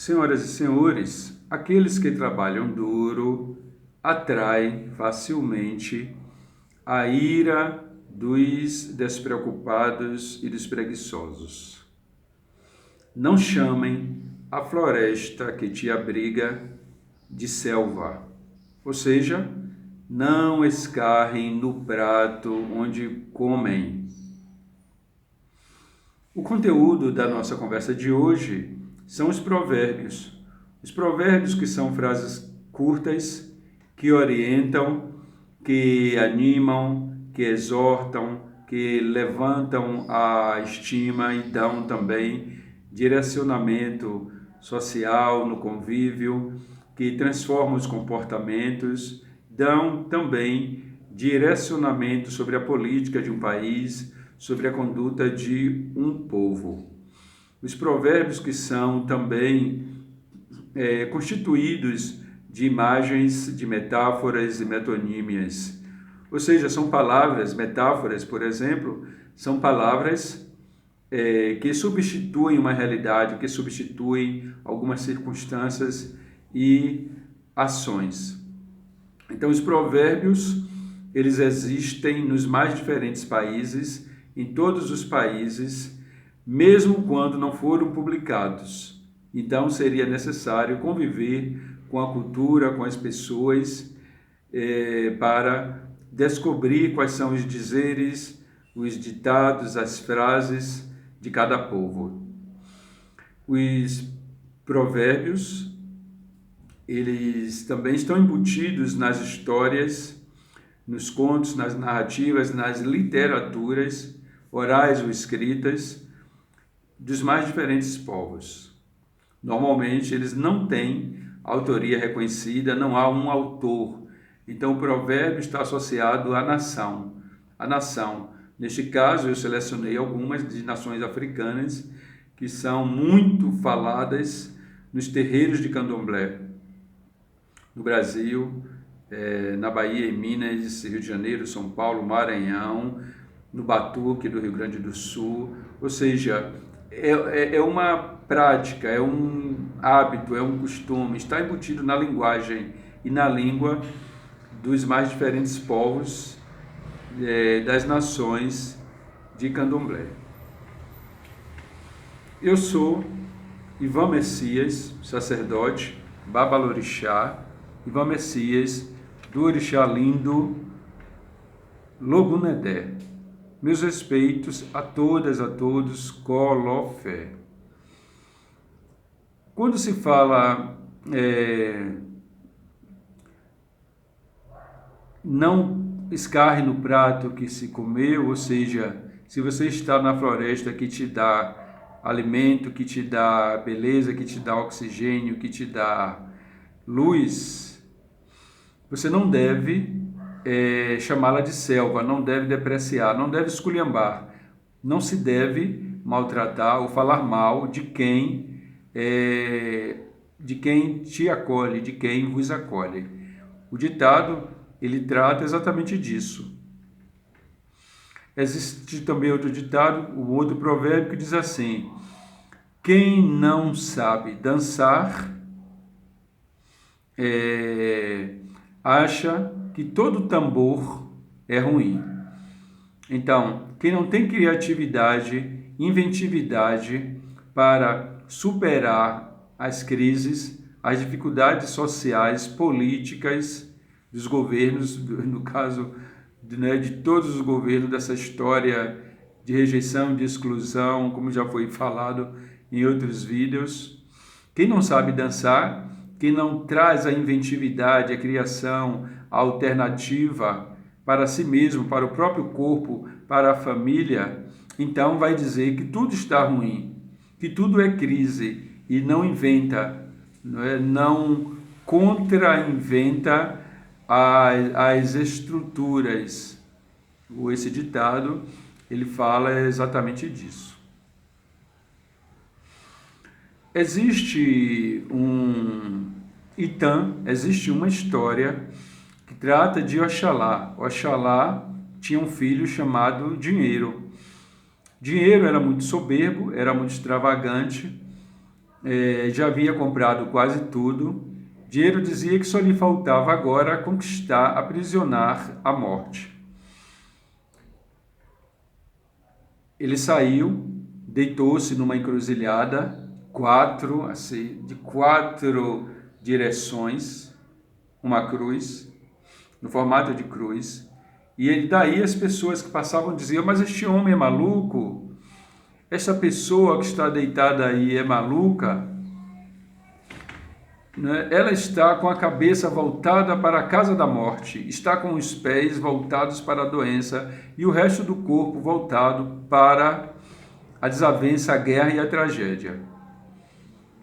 Senhoras e senhores, aqueles que trabalham duro atraem facilmente a ira dos despreocupados e dos preguiçosos. Não chamem a floresta que te abriga de selva, ou seja, não escarrem no prato onde comem. O conteúdo da nossa conversa de hoje são os provérbios. Os provérbios que são frases curtas, que orientam, que animam, que exortam, que levantam a estima e dão também direcionamento social no convívio, que transformam os comportamentos, dão também direcionamento sobre a política de um país, sobre a conduta de um povo. Os provérbios que são também constituídos de imagens, de metáforas e metonímias. Ou seja, são palavras, metáforas, por exemplo, são palavras que substituem uma realidade, que substituem algumas circunstâncias e ações. Então, os provérbios, eles existem nos mais diferentes países, em todos os países, mesmo quando não foram publicados. Então, seria necessário conviver com a cultura, com as pessoas, para descobrir quais são os dizeres, os ditados, as frases de cada povo. Os provérbios, eles também estão embutidos nas histórias, nos contos, nas narrativas, nas literaturas orais ou escritas dos mais diferentes povos. Normalmente, eles não têm autoria reconhecida, não há um autor. Então, o provérbio está associado à nação. A nação. Neste caso, eu selecionei algumas de nações africanas que são muito faladas nos terreiros de candomblé. No Brasil, na Bahia, em Minas, Rio de Janeiro, São Paulo, Maranhão, no Batuque do Rio Grande do Sul. Ou seja, é uma prática, é um hábito, é um costume, está embutido na linguagem e na língua dos mais diferentes povos das nações de candomblé. Eu sou Ivan Messias, sacerdote, babalorixá, Ivan Messias, do orixá lindo Logunedé. Meus respeitos a todas, a todos, Colofé. Quando se fala não escarre no prato que se comeu, ou seja, se você está na floresta que te dá alimento, que te dá beleza, que te dá oxigênio, que te dá luz, você não deve chamá-la de selva, não deve depreciar, não deve esculhambar, não se deve maltratar ou falar mal de quem te acolhe, de quem vos acolhe. O ditado, ele trata exatamente disso. Existe também outro ditado, um outro provérbio que diz assim: quem não sabe dançar acha que todo tambor é ruim. Então, quem não tem criatividade, inventividade para superar as crises, as dificuldades sociais, políticas dos governos, no caso de todos os governos dessa história de rejeição, de exclusão, como já foi falado em outros vídeos. Quem não sabe dançar, quem não traz a inventividade, a criação, a alternativa para si mesmo, para o próprio corpo, para a família, então vai dizer que tudo está ruim, que tudo é crise e não inventa, não contra-inventa as estruturas. Esse ditado, ele fala exatamente disso. Existe existe uma história que trata de Oxalá. Oxalá tinha um filho chamado Dinheiro. Dinheiro era muito soberbo, era muito extravagante já havia comprado quase tudo. Dinheiro dizia que só lhe faltava agora conquistar, aprisionar a morte. Ele saiu, deitou-se numa encruzilhada, de quatro direções, uma cruz, no formato de cruz, e daí as pessoas que passavam diziam: mas este homem é maluco? Essa pessoa que está deitada aí é maluca? Né? Ela está com a cabeça voltada para a casa da morte, está com os pés voltados para a doença e o resto do corpo voltado para a desavença, a guerra e a tragédia.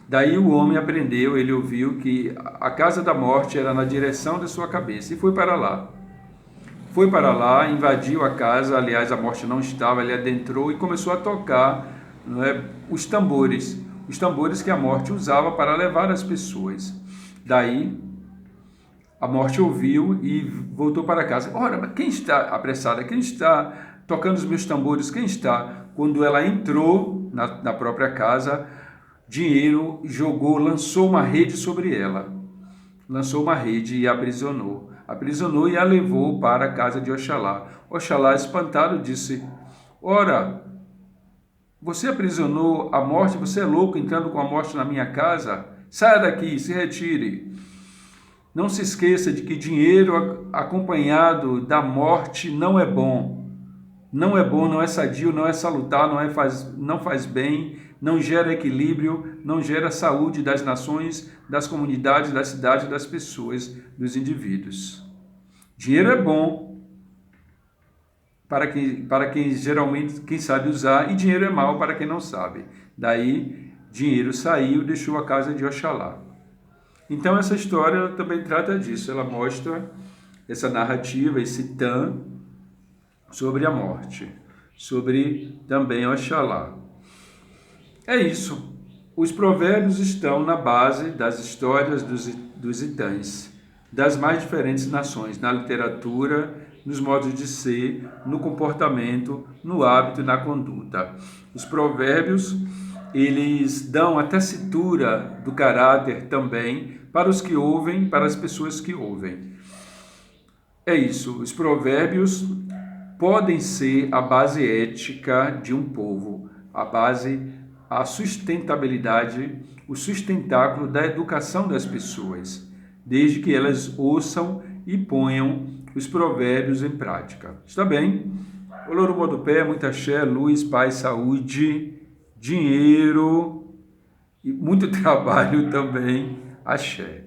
Daí o homem aprendeu, ele ouviu que a casa da morte era na direção de sua cabeça e foi para lá. Foi para lá, invadiu a casa, aliás a morte não estava, ele adentrou e começou a tocar, não é, os tambores que a morte usava para levar as pessoas. Daí a morte ouviu e voltou para casa. Ora, mas quem está apressada? Quem está tocando os meus tambores? Quem está? Quando ela entrou na própria casa, Dinheiro lançou uma rede sobre ela. Lançou uma rede e a aprisionou. Aprisionou e a levou para a casa de Oxalá. Oxalá, espantado, disse: ora, você aprisionou a morte? Você é louco entrando com a morte na minha casa? Saia daqui, se retire. Não se esqueça de que dinheiro acompanhado da morte não é bom. Não é bom, não é sadio, não é salutar, não faz bem, não gera equilíbrio, não gera saúde das nações, das comunidades, das cidades, das pessoas, dos indivíduos. Dinheiro é bom para quem geralmente quem sabe usar, e dinheiro é mal para quem não sabe. Daí, dinheiro saiu e deixou a casa de Oxalá. Então, essa história também trata disso. Ela mostra essa narrativa, esse tam sobre a morte, sobre também Oxalá. É isso. Os provérbios estão na base das histórias dos itãs, das mais diferentes nações, na literatura, nos modos de ser, no comportamento, no hábito e na conduta. Os provérbios, eles dão a tessitura do caráter também para os que ouvem, para as pessoas que ouvem. É isso. Os provérbios podem ser a base ética de um povo, a sustentabilidade, o sustentáculo da educação das pessoas, desde que elas ouçam e ponham os provérbios em prática. Está bem? Olorumo do pé, muita axé, luz, paz, saúde, dinheiro e muito trabalho também. Axé.